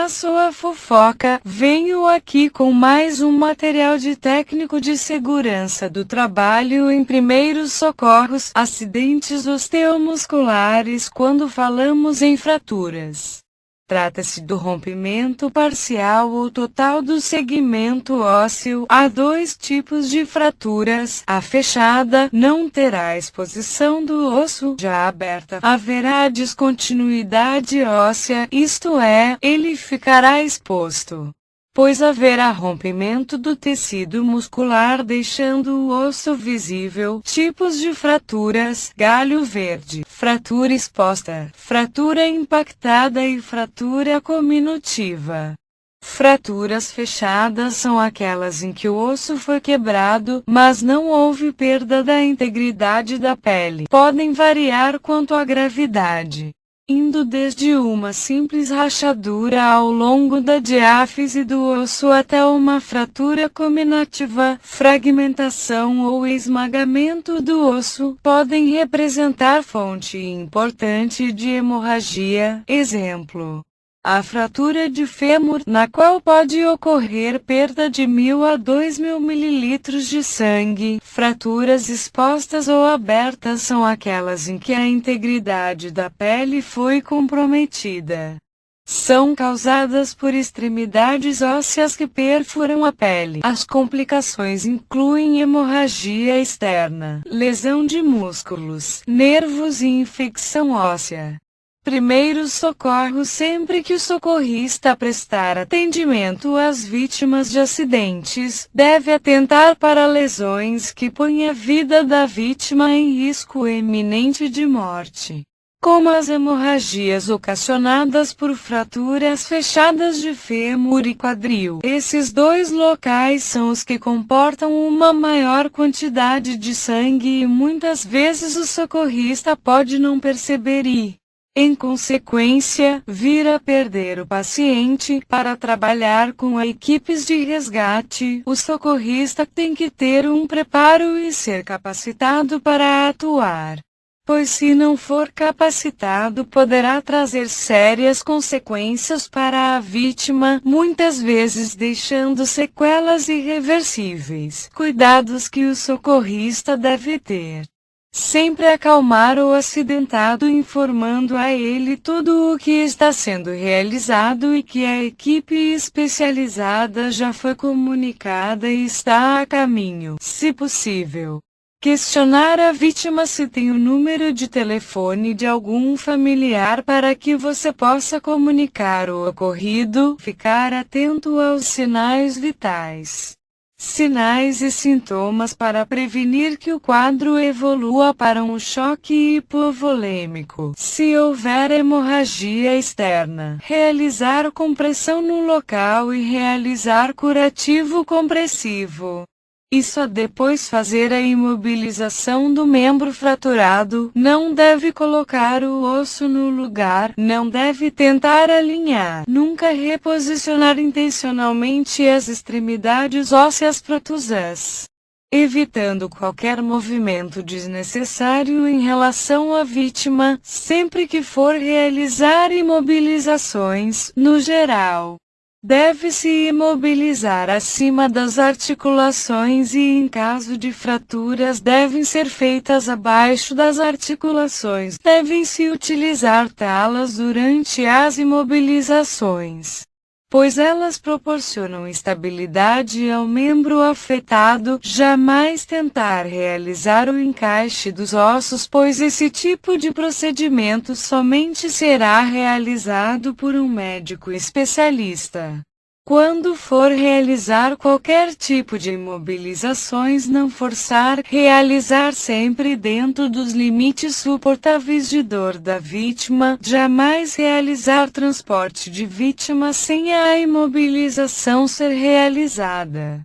na sua fofoca, venho aqui com mais um material de técnico de segurança do trabalho em primeiros socorros, acidentes osteomusculares quando falamos em fraturas. Trata-se do rompimento parcial ou total do segmento ósseo. Há dois tipos de fraturas. A fechada não terá exposição do osso, já a aberta haverá descontinuidade óssea, isto é, ele ficará exposto, pois haverá rompimento do tecido muscular deixando o osso visível. Tipos de fraturas: galho verde, fratura exposta, fratura impactada e fratura cominutiva. Fraturas fechadas são aquelas em que o osso foi quebrado, mas não houve perda da integridade da pele. Podem variar quanto à gravidade, indo desde uma simples rachadura ao longo da diáfise do osso até uma fratura cominativa. Fragmentação ou esmagamento do osso podem representar fonte importante de hemorragia. Exemplo: a fratura de fêmur, na qual pode ocorrer perda de 1.000 a 2.000 ml de sangue. Fraturas expostas ou abertas são aquelas em que a integridade da pele foi comprometida. São causadas por extremidades ósseas que perfuram a pele. As complicações incluem hemorragia externa, lesão de músculos, nervos e infecção óssea. Primeiros socorros: sempre que o socorrista prestar atendimento às vítimas de acidentes, deve atentar para lesões que põem a vida da vítima em risco iminente de morte, como as hemorragias ocasionadas por fraturas fechadas de fêmur e quadril. Esses dois locais são os que comportam uma maior quantidade de sangue e muitas vezes o socorrista pode não perceber e, em consequência, vir a perder o paciente. Para trabalhar com equipes de resgate, o socorrista tem que ter um preparo e ser capacitado para atuar, pois se não for capacitado poderá trazer sérias consequências para a vítima, muitas vezes deixando sequelas irreversíveis. Cuidados que o socorrista deve ter: sempre acalmar o acidentado, informando a ele tudo o que está sendo realizado e que a equipe especializada já foi comunicada e está a caminho. Se possível, questionar a vítima se tem o número de telefone de algum familiar para que você possa comunicar o ocorrido. Ficar atento aos sinais vitais, sinais e sintomas para prevenir que o quadro evolua para um choque hipovolêmico. Se houver hemorragia externa, realizar compressão no local e realizar curativo compressivo. E só depois fazer a imobilização do membro fraturado. Não deve colocar o osso no lugar, não deve tentar alinhar, nunca reposicionar intencionalmente as extremidades ósseas protusas, evitando qualquer movimento desnecessário em relação à vítima. Sempre que for realizar imobilizações, no geral, deve-se imobilizar acima das articulações e, em caso de fraturas, devem ser feitas abaixo das articulações. Devem-se utilizar talas durante as imobilizações, pois elas proporcionam estabilidade ao membro afetado. Jamais tentar realizar o encaixe dos ossos, pois esse tipo de procedimento somente será realizado por um médico especialista. Quando for realizar qualquer tipo de imobilizações, não forçar, realizar sempre dentro dos limites suportáveis de dor da vítima. Jamais realizar transporte de vítima sem a imobilização ser realizada.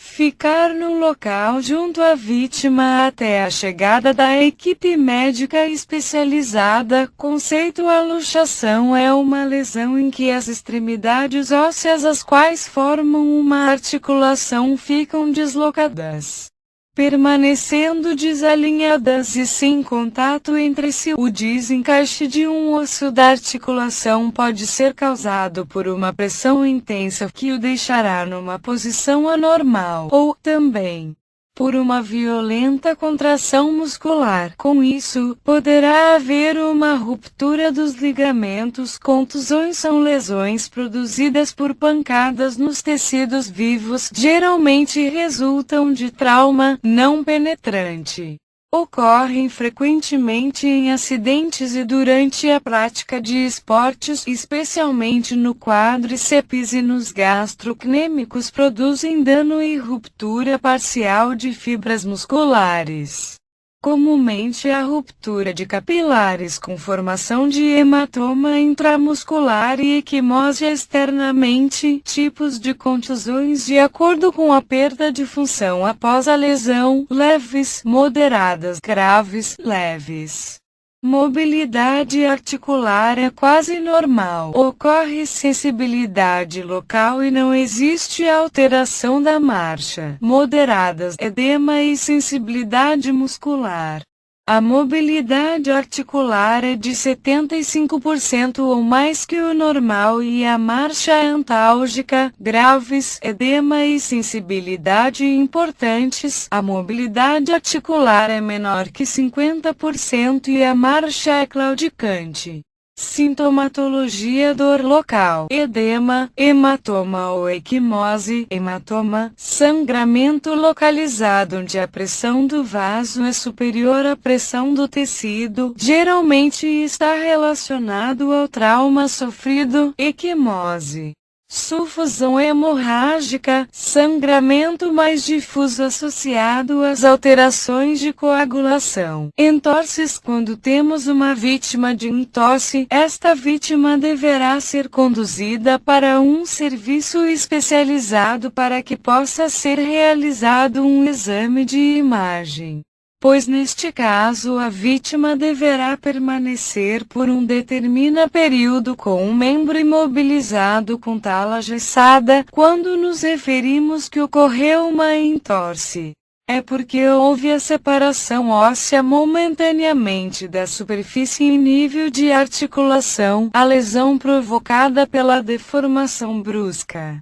Ficar no local junto à vítima até a chegada da equipe médica especializada. Conceito: a luxação é uma lesão em que as extremidades ósseas, as quais formam uma articulação, ficam deslocadas. permanecendo desalinhadas e sem contato entre si. O desencaixe de um osso da articulação pode ser causado por uma pressão intensa que o deixará numa posição anormal, ou, também, por uma violenta contração muscular. Com isso, poderá haver uma ruptura dos ligamentos. Contusões são lesões produzidas por pancadas nos tecidos vivos, geralmente resultam de trauma não penetrante. Ocorrem frequentemente em acidentes e durante a prática de esportes, especialmente no quadríceps e nos gastrocnêmicos. Produzem dano e ruptura parcial de fibras musculares. Comumente a ruptura de capilares com formação de hematoma intramuscular e equimose externamente. Tipos de contusões de acordo com a perda de função após a lesão: leves, moderadas, graves, leves. Mobilidade articular é quase normal. Ocorre sensibilidade local e não existe alteração da marcha. Moderadas, edema e sensibilidade muscular. A mobilidade articular é de 75% ou mais que o normal e a marcha é antálgica. Graves, edema e sensibilidade importantes. A mobilidade articular é menor que 50% e a marcha é claudicante. Sintomatologia: dor local, edema, hematoma ou equimose, hematoma, sangramento localizado onde a pressão do vaso é superior à pressão do tecido, geralmente está relacionado ao trauma sofrido, equimose. Sufusão hemorrágica, sangramento mais difuso associado às alterações de coagulação. Entorses: quando temos uma vítima de entorse, esta vítima deverá ser conduzida para um serviço especializado para que possa ser realizado um exame de imagem, pois neste caso a vítima deverá permanecer por um determinado período com um membro imobilizado com tala gessada. Quando nos referimos que ocorreu uma entorse, é porque houve a separação óssea momentaneamente da superfície em nível de articulação, a lesão provocada pela deformação brusca.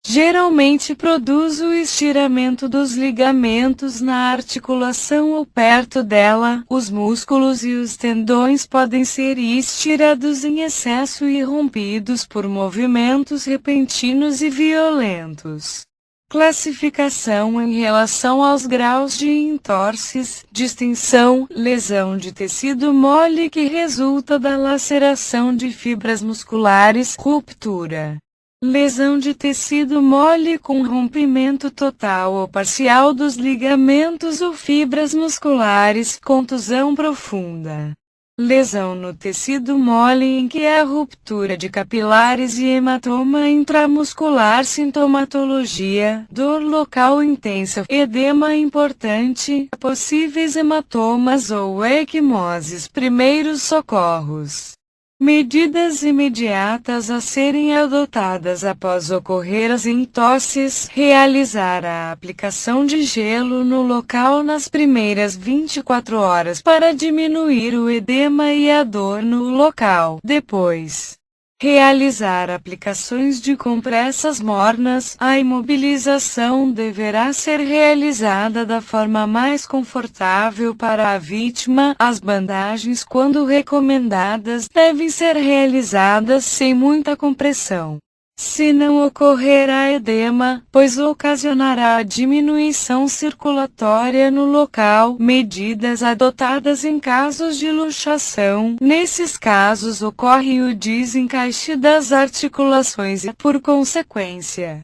Geralmente produz o estiramento dos ligamentos na articulação ou perto dela. Os músculos e os tendões podem ser estirados em excesso e rompidos por movimentos repentinos e violentos. Classificação em relação aos graus de entorses: distensão, lesão de tecido mole que resulta da laceração de fibras musculares, ruptura. Lesão de tecido mole com rompimento total ou parcial dos ligamentos ou fibras musculares, contusão profunda. Lesão no tecido mole em que há ruptura de capilares e hematoma intramuscular. Sintomatologia: dor local intensa, edema importante, possíveis hematomas ou equimoses. Primeiros socorros. Medidas imediatas a serem adotadas após ocorrer as entorses: realizar a aplicação de gelo no local nas primeiras 24 horas para diminuir o edema e a dor no local. Depois, realizar aplicações de compressas mornas. A imobilização deverá ser realizada da forma mais confortável para a vítima. As bandagens, quando recomendadas, devem ser realizadas sem muita compressão. Se não ocorrerá edema, pois ocasionará a diminuição circulatória no local. Medidas adotadas em casos de luxação: nesses casos ocorre o desencaixe das articulações e, por consequência,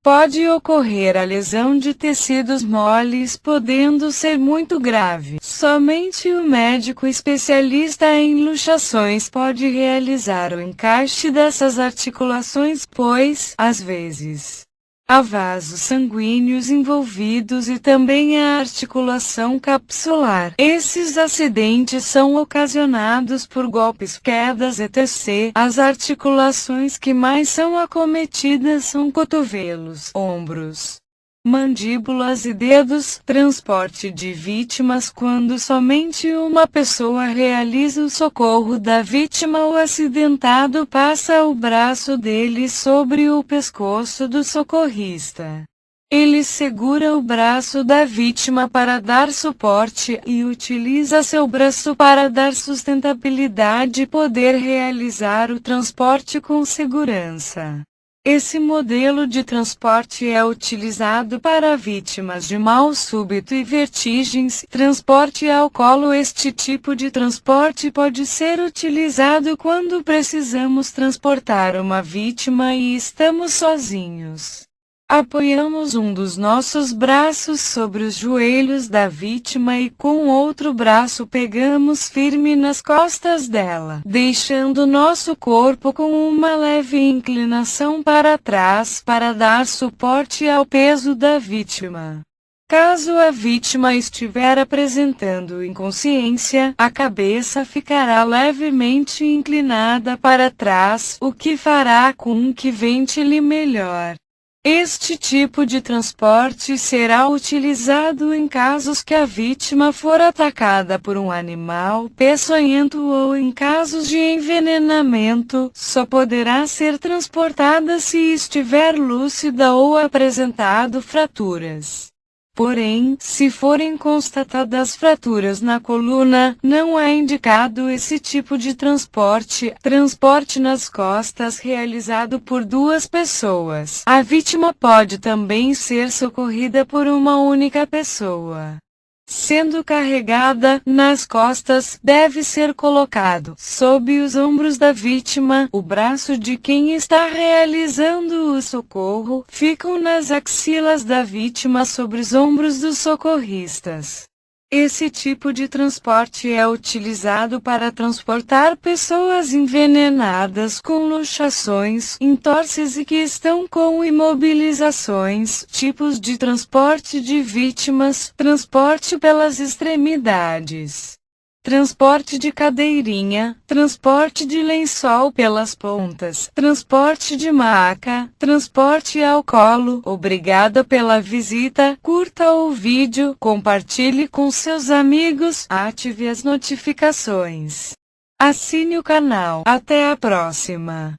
pode ocorrer a lesão de tecidos moles, podendo ser muito grave. Somente o médico especialista em luxações pode realizar o encaixe dessas articulações, pois, às vezes, há vasos sanguíneos envolvidos e também a articulação capsular. Esses acidentes são ocasionados por golpes, quedas, etc. As articulações que mais são acometidas são cotovelos, ombros, mandíbulas e dedos. Transporte de vítimas. Quando somente uma pessoa realiza o socorro da vítima, o acidentado passa o braço dele sobre o pescoço do socorrista. Ele segura o braço da vítima para dar suporte e utiliza seu braço para dar sustentabilidade e poder realizar o transporte com segurança. Esse modelo de transporte é utilizado para vítimas de mal súbito e vertigens. Transporte ao colo. Este tipo de transporte pode ser utilizado quando precisamos transportar uma vítima e estamos sozinhos. Apoiamos um dos nossos braços sobre os joelhos da vítima e com o outro braço pegamos firme nas costas dela, deixando nosso corpo com uma leve inclinação para trás para dar suporte ao peso da vítima. Caso a vítima estiver apresentando inconsciência, a cabeça ficará levemente inclinada para trás, o que fará com que ventile melhor. Este tipo de transporte será utilizado em casos que a vítima for atacada por um animal peçonhento ou em casos de envenenamento. Só poderá ser transportada se estiver lúcida ou apresentado fraturas. Porém, se forem constatadas fraturas na coluna, não é indicado esse tipo de transporte. Transporte nas costas realizado por duas pessoas. A vítima pode também ser socorrida por uma única pessoa. Sendo carregada nas costas, deve ser colocado sob os ombros da vítima. O braço de quem está realizando o socorro ficam nas axilas da vítima sobre os ombros dos socorristas. Esse tipo de transporte é utilizado para transportar pessoas envenenadas com luxações, entorses e que estão com imobilizações. Tipos de transporte de vítimas: transporte pelas extremidades, transporte de cadeirinha, transporte de lençol pelas pontas, transporte de maca, transporte ao colo. Obrigada pela visita, curta o vídeo, compartilhe com seus amigos, ative as notificações. Assine o canal. Até a próxima.